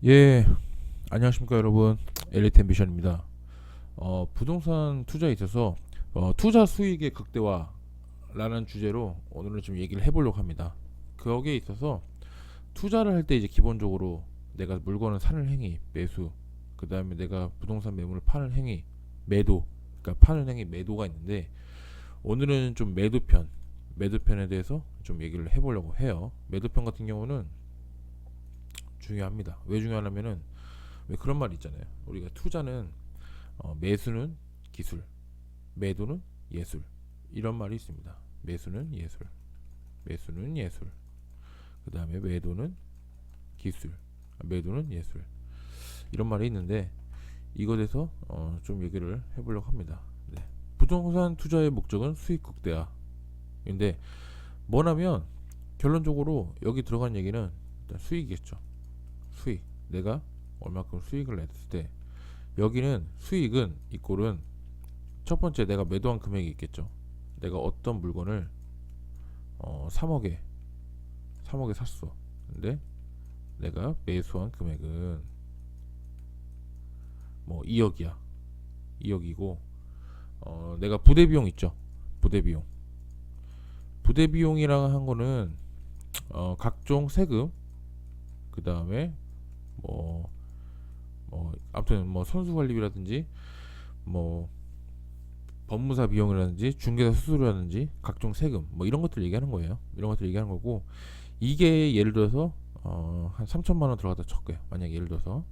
예, 안녕하십니까 여러분. 엘리트 앰비션입니다. 부동산 투자에 있어서 투자 수익의 극대화라는 주제로 오늘은 좀 얘기를 해보려고 합니다. 거기에 있어서 투자를 할 때 이제 기본적으로 내가 물건을 사는 행위, 매수, 그 다음에 내가 부동산 매물을 파는 행위, 매도, 그러니까 파는 행위, 매도가 있는데 오늘은 좀 매도편에 대해서 좀 얘기를 해보려고 해요. 매도편 같은 경우는 중요합니다. 왜 중요하냐면은 왜 그런 말 있잖아요. 우리가 투자는 매수는 기술, 매도는 예술. 이런 말이 있습니다. 매수는 예술. 그 다음에 매도는 기술, 매도는 예술. 이런 말이 있는데 이것에 대해서 좀 얘기를 해보려고 합니다. 네. 부동산 투자의 목적은 수익 극대화인데 뭐냐면 결론적으로 여기 들어간 얘기는 일단 수익이겠죠. 수익. 내가 얼마큼 수익을 냈을 때 여기는 수익은 이꼴은 첫 번째 내가 매도한 금액이 있겠죠. 내가 어떤 물건을 3억에 샀어. 근데 내가 매수한 금액은 뭐 2억이야. 2억이고 내가 부대 비용 있죠. 부대 비용. 부대 비용이랑 한 거는 각종 세금, 그 다음에 뭐, 아무튼 뭐 선수관리비라든지 뭐 법무사 비용이라든지 중개사 수수료라든지 각종 세금 뭐 이런 것들 얘기하는 거예요. 이런 것들 얘기하는 거고 이게 예를 들어서 한 3천만 원 들어갔다 쳤고요. 만약 예를 들어서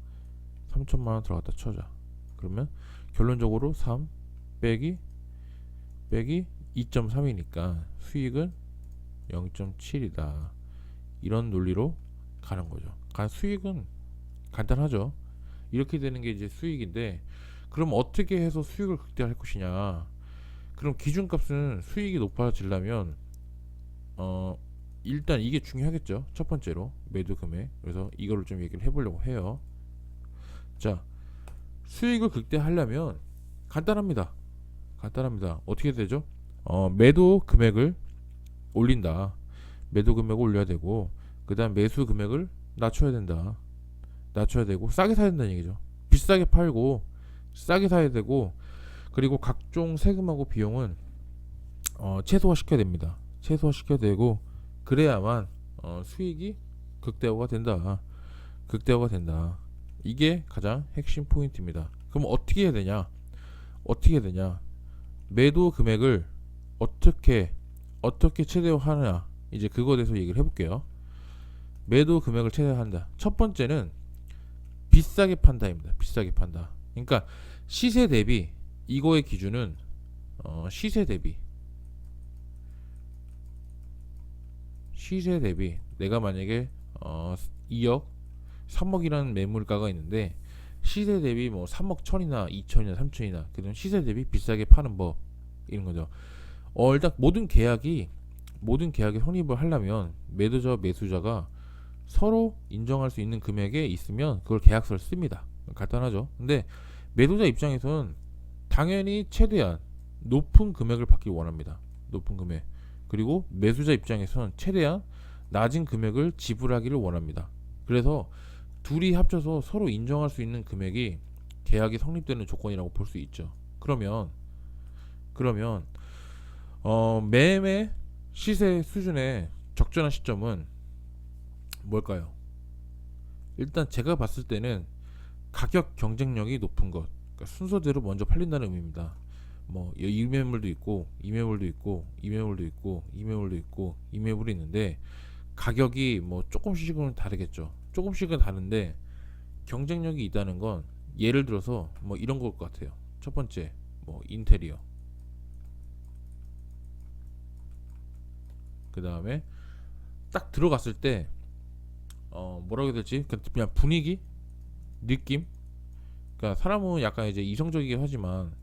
3천만 원 들어갔다 쳐자. 그러면 결론적으로 3 빼기 2.3이니까 수익은 0.7이다. 이런 논리로 가는 거죠. 수익은 간단하죠. 이렇게 되는 게 이제 수익인데 그럼 어떻게 해서 수익을 극대화할 것이냐? 그럼 기준값은 수익이 높아지려면 어 일단 이게 중요하겠죠. 첫 번째로 매도 금액. 그래서 이거를 좀 얘기를 해보려고 해요. 자, 수익을 극대화하려면 간단합니다. 간단합니다. 어떻게 되죠? 매도 금액을 올린다. 매도 금액을 올려야 되고 그다음 매수 금액을 낮춰야 된다. 낮춰야 되고 싸게 사야 된다는 얘기죠. 비싸게 팔고 싸게 사야 되고 그리고 각종 세금하고 비용은 최소화시켜야 됩니다. 최소화시켜야 되고 그래야만 수익이 극대화가 된다. 극대화가 된다. 이게 가장 핵심 포인트입니다. 그럼 어떻게 해야 되냐? 매도 금액을 어떻게 최대화하느냐? 이제 그거에 대해서 얘기를 해볼게요. 매도 금액을 최대화한다. 첫 번째는 비싸게 판다입니다. 비싸게 판다. 그러니까 시세 대비 이거의 기준은 시세 대비 내가 만약에 2억 3억이라는 매물가가 있는데 시세 대비 뭐 3억 천이나 2천이나 3천이나 그런 시세 대비 비싸게 파는 법 이런 거죠. 일단 모든 계약에 성립을 하려면 매도자와 매수자가 서로 인정할 수 있는 금액에 있으면 그걸 계약서를 씁니다. 간단하죠. 근데 매도자 입장에서는 당연히 최대한 높은 금액을 받기 원합니다. 높은 금액. 그리고 매수자 입장에서는 최대한 낮은 금액을 지불하기를 원합니다. 그래서 둘이 합쳐서 서로 인정할 수 있는 금액이 계약이 성립되는 조건이라고 볼 수 있죠. 그러면 매매 시세 수준의 적절한 시점은 뭘까요? 일단 제가 봤을 때는 가격 경쟁력이 높은 것, 그러니까 순서대로 먼저 팔린다는 의미입니다. 뭐 이 매물도 있고 이 매물도 있고 이 매물도 있고 이 매물도 있고 이 매물이 있는데 가격이 뭐 조금씩은 다르겠죠. 조금씩은 다른데 경쟁력이 있다는 건 예를 들어서 뭐 이런 걸 것 같아요. 첫 번째 뭐 인테리어, 그 다음에 딱 들어갔을 때 뭐라고 해야 될지 그냥 분위기, 느낌. 그러니까 사람은 약간 이제 이성적이긴 하지만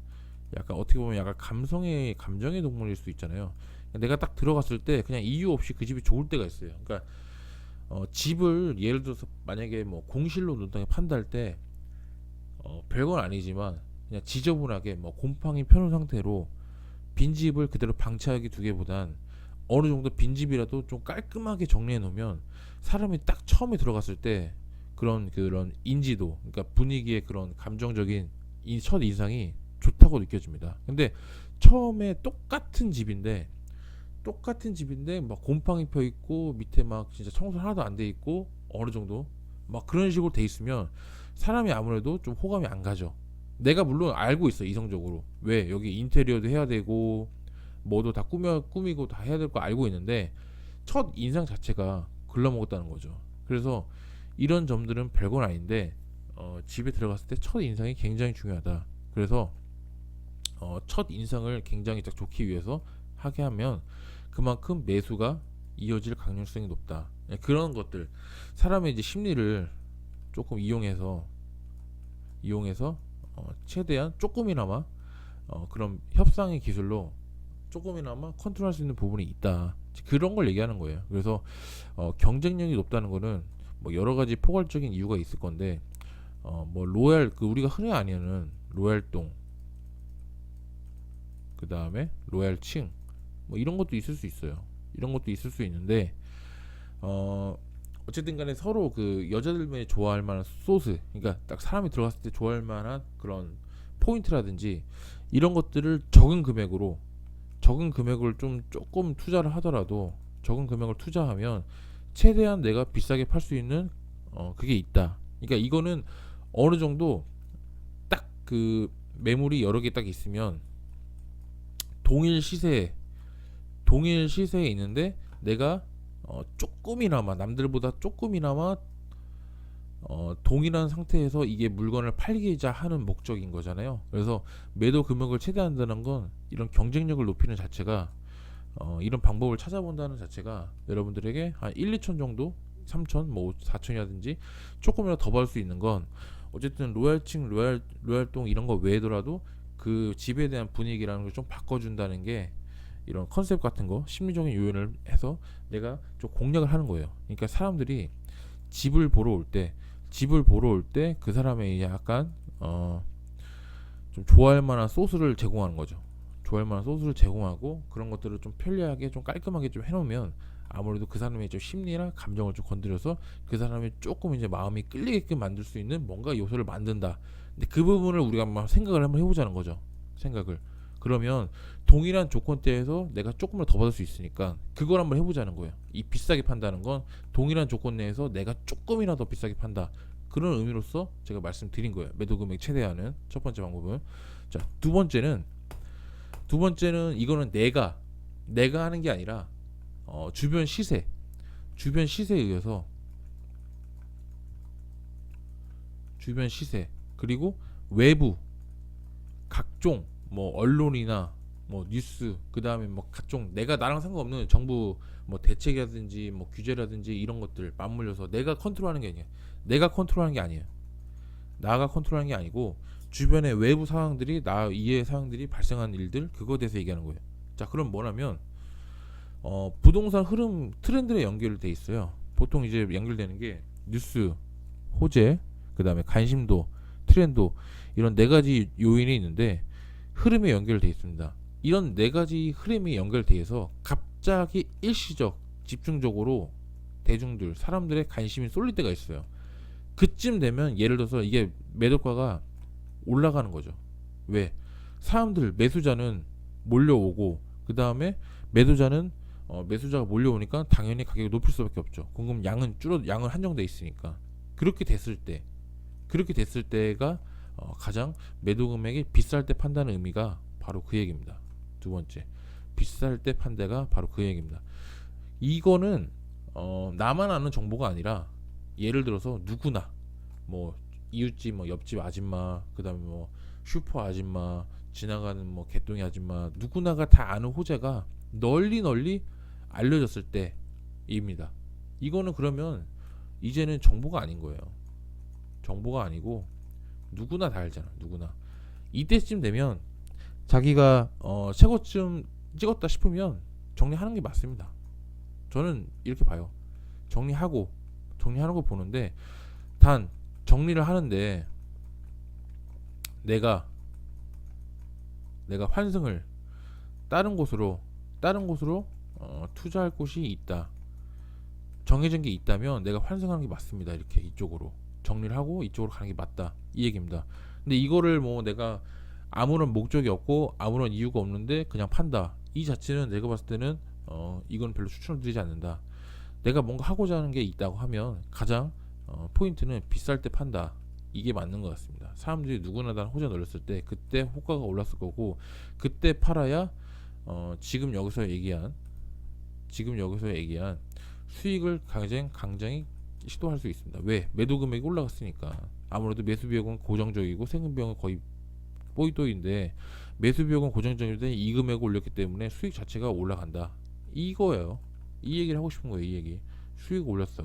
약간 어떻게 보면 약간 감정의 동물일 수 있잖아요. 내가 딱 들어갔을 때 그냥 이유 없이 그 집이 좋을 때가 있어요. 그러니까 집을 예를 들어서 만약에 뭐 공실로 눈땅에 판다할 때 별건 아니지만 그냥 지저분하게 뭐 곰팡이 펴놓은 상태로 빈집을 그대로 방치하기 두기보단 어느 정도 빈집이라도 좀 깔끔하게 정리해 놓으면 사람이 딱 처음에 들어갔을 때 그런 인지도, 그러니까 분위기의 그런 감정적인 이 첫 인상이 좋다고 느껴집니다. 근데 처음에 똑같은 집인데 막 곰팡이 펴 있고 밑에 막 진짜 청소 하나도 안 돼 있고 어느 정도 막 그런 식으로 돼 있으면 사람이 아무래도 좀 호감이 안 가죠. 내가 물론 알고 있어, 이성적으로 왜 여기 인테리어도 해야 되고 뭐도 다 꾸미고 다 해야 될 거 알고 있는데 첫 인상 자체가 글러먹었다는 거죠. 그래서 이런 점들은 별건 아닌데 집에 들어갔을 때 첫 인상이 굉장히 중요하다. 그래서 첫 인상을 굉장히 딱 좋기 위해서 하게 하면 그만큼 매수가 이어질 가능성이 높다. 그런 것들, 사람의 이제 심리를 조금 이용해서 최대한 조금이나마 그런 협상의 기술로 조금이나마 컨트롤할 수 있는 부분이 있다. 그런 걸 얘기하는 거예요. 그래서 경쟁력이 높다는 거는 뭐 여러 가지 포괄적인 이유가 있을 건데 뭐 로얄, 그 우리가 흔히 아는 로얄동, 그 다음에 로얄층, 뭐 이런 것도 있을 수 있어요. 이런 것도 있을 수 있는데 어쨌든 간에 서로 그 여자들만이 좋아할 만한 소스, 그러니까 딱 사람이 들어갔을 때 좋아할 만한 그런 포인트라든지 이런 것들을 적은 금액을 좀 조금 투자를 하더라도 적은 금액을 투자하면 최대한 내가 비싸게 팔 수 있는 그게 있다. 그러니까 이거는 어느 정도 딱 그 매물이 여러 개 딱 있으면 동일 시세에 있는데 내가 조금이나마 남들보다 조금이나마 동일한 상태에서 이게 물건을 팔기자 하는 목적인 거잖아요. 그래서 매도 금액을 최대한다는 건 이런 경쟁력을 높이는 자체가 이런 방법을 찾아본다는 자체가 여러분들에게 한 1, 2천 정도, 3천, 뭐 4천이라든지 조금이라도 더 벌 수 있는 건 어쨌든 로얄층, 로얄동 이런 거 외에더라도 그 집에 대한 분위기라는 걸 좀 바꿔준다는 게 이런 컨셉 같은 거 심리적인 요인을 해서 내가 좀 공략을 하는 거예요. 그러니까 사람들이 집을 보러 올 때 그 사람의 약간 좀 좋아할 만한 소스를 제공하는 거죠. 좋아할 만한 소스를 제공하고 그런 것들을 좀 편리하게 좀 깔끔하게 좀 해놓으면 아무래도 그 사람의 좀 심리나 감정을 좀 건드려서 그 사람이 조금 이제 마음이 끌리게끔 만들 수 있는 뭔가 요소를 만든다. 근데 그 부분을 우리가 한번 생각을 한번 해보자는 거죠. 생각을. 그러면 동일한 조건대에서 내가 조금을 더 받을 수 있으니까 그걸 한번 해보자는 거예요. 이 비싸게 판다는 건 동일한 조건 내에서 내가 조금이나 더 비싸게 판다. 그런 의미로서 제가 말씀드린 거예요. 매도 금액 최대화는 첫 번째 방법은. 자, 두 번째는 이거는 내가 하는 게 아니라 주변 시세에 의해서 주변 시세 그리고 외부 각종 뭐 언론이나 뭐 뉴스, 그 다음에 뭐 각종 내가 나랑 상관없는 정부 뭐 대책이라든지 뭐 규제라든지 이런 것들 맞물려서 내가 컨트롤하는 게 아니에요. 나가 컨트롤하는 게 아니고 주변의 외부 상황들이 나 이해 상황들이 발생하는 일들, 그거에 대해서 얘기하는 거예요. 자, 그럼 뭐냐면 부동산 흐름 트렌드에 연결돼 있어요. 보통 이제 연결되는 게 뉴스, 호재, 그 다음에 관심도, 트렌드, 이런 네 가지 요인이 있는데 흐름에 연결돼 있습니다. 이런 네 가지 흐름이 연결돼서 갑자기 일시적 집중적으로 대중들, 사람들의 관심이 쏠릴 때가 있어요. 그쯤 되면 예를 들어서 이게 매도가가 올라가는 거죠. 왜? 사람들, 매수자는 몰려오고 그 다음에 매수자가 몰려오니까 당연히 가격이 높을 수밖에 없죠. 공급 양은 한정돼 있으니까. 그렇게 됐을 때가 가장 매도 금액이 비쌀 때 판다는 의미가 바로 그 얘기입니다. 두 번째, 비쌀 때 판대가 바로 그 얘기입니다. 이거는 나만 아는 정보가 아니라 예를 들어서 누구나 뭐 이웃집, 뭐 옆집 아줌마, 그다음에 뭐 슈퍼 아줌마, 지나가는 뭐 개똥이 아줌마, 누구나가 다 아는 호재가 널리 알려졌을 때입니다. 이거는 그러면 이제는 정보가 아닌 거예요. 정보가 아니고 누구나 다 알잖아. 누구나. 이때쯤 되면 자기가 최고점 찍었다 싶으면 정리하는 게 맞습니다. 저는 이렇게 봐요. 정리하는 거 보는데, 단 정리를 하는데 내가 환승을 다른 곳으로 투자할 곳이 있다, 정해진 게 있다면 내가 환승하는 게 맞습니다. 이렇게 이쪽으로. 정리를 하고 이쪽으로 가는 게 맞다 이 얘기입니다. 근데 이거를 뭐 내가 아무런 목적이 없고 아무런 이유가 없는데 그냥 판다 이 자체는 내가 봤을 때는 이건 별로 추천을 드리지 않는다. 내가 뭔가 하고자 하는 게 있다고 하면 가장 포인트는 비쌀 때 판다 이게 맞는 것 같습니다. 사람들이 누구나 다 호재 놀렸을 때 그때 호가가 올랐을 거고 그때 팔아야 지금 여기서 얘기한 수익을 굉장히 시도할 수 있습니다. 왜? 매도 금액이 올라갔으니까. 아무래도 매수 비용은 고정적이고 세금 비용은 거의 뽀이또인데 매수 비용은 고정적인데 이 금액을 올렸기 때문에 수익 자체가 올라간다. 이거예요. 이 얘기를 하고 싶은 거예요. 이 얘기. 수익 올렸어.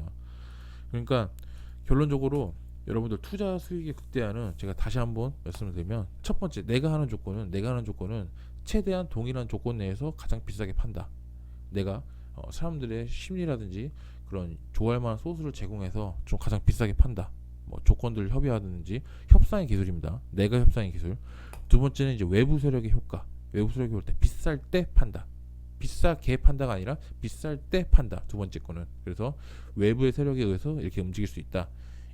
그러니까 결론적으로 여러분들 투자 수익의 극대화는 제가 다시 한번 말씀을 드리면 첫 번째 내가 하는 조건은 최대한 동일한 조건 내에서 가장 비싸게 판다. 내가 사람들의 심리라든지 그런 좋아할 만한 소스를 제공해서 좀 가장 비싸게 판다. 뭐 조건들을 협의하든지 협상의 기술입니다. 내가 협상의 기술. 두 번째는 이제 외부 세력의 효과. 외부 세력이 올 때 비쌀 때 판다. 비싸게 판다가 아니라 비쌀 때 판다. 두 번째 거는. 그래서 외부의 세력에 의해서 이렇게 움직일 수 있다.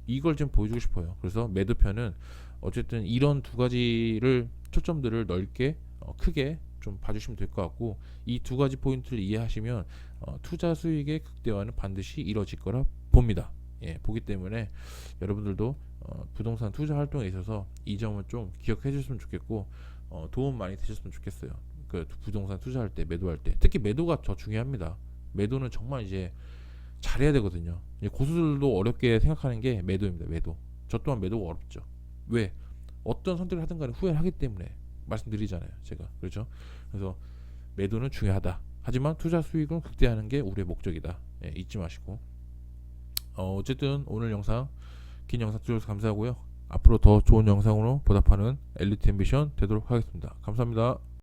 이걸 좀 보여주고 싶어요. 그래서 매도편은 어쨌든 이런 두 가지를 초점들을 넓게 크게 좀 봐주시면 될 것 같고 이 두 가지 포인트를 이해하시면 투자 수익의 극대화는 반드시 이루어질 거라 봅니다. 예, 보기 때문에 여러분들도 부동산 투자 활동에 있어서 이 점은 좀 기억해 주셨으면 좋겠고 도움 많이 되셨으면 좋겠어요. 그 부동산 투자할 때 매도할 때 특히 매도가 더 중요합니다. 매도는 정말 이제 잘해야 되거든요. 고수들도 어렵게 생각하는 게 매도입니다. 매도. 저 또한 매도가 어렵죠. 왜? 어떤 선택을 하든 간에 후회를 하기 때문에 말씀드리잖아요. 제가. 그렇죠? 그래서 매도는 중요하다. 하지만 투자 수익은 극대화하는 게 우리의 목적이다. 예, 잊지 마시고. 어쨌든 오늘 영상 긴 영상 들어주셔서 감사하고요. 앞으로 더 좋은 영상으로 보답하는 엘리트 앰비션 되도록 하겠습니다. 감사합니다.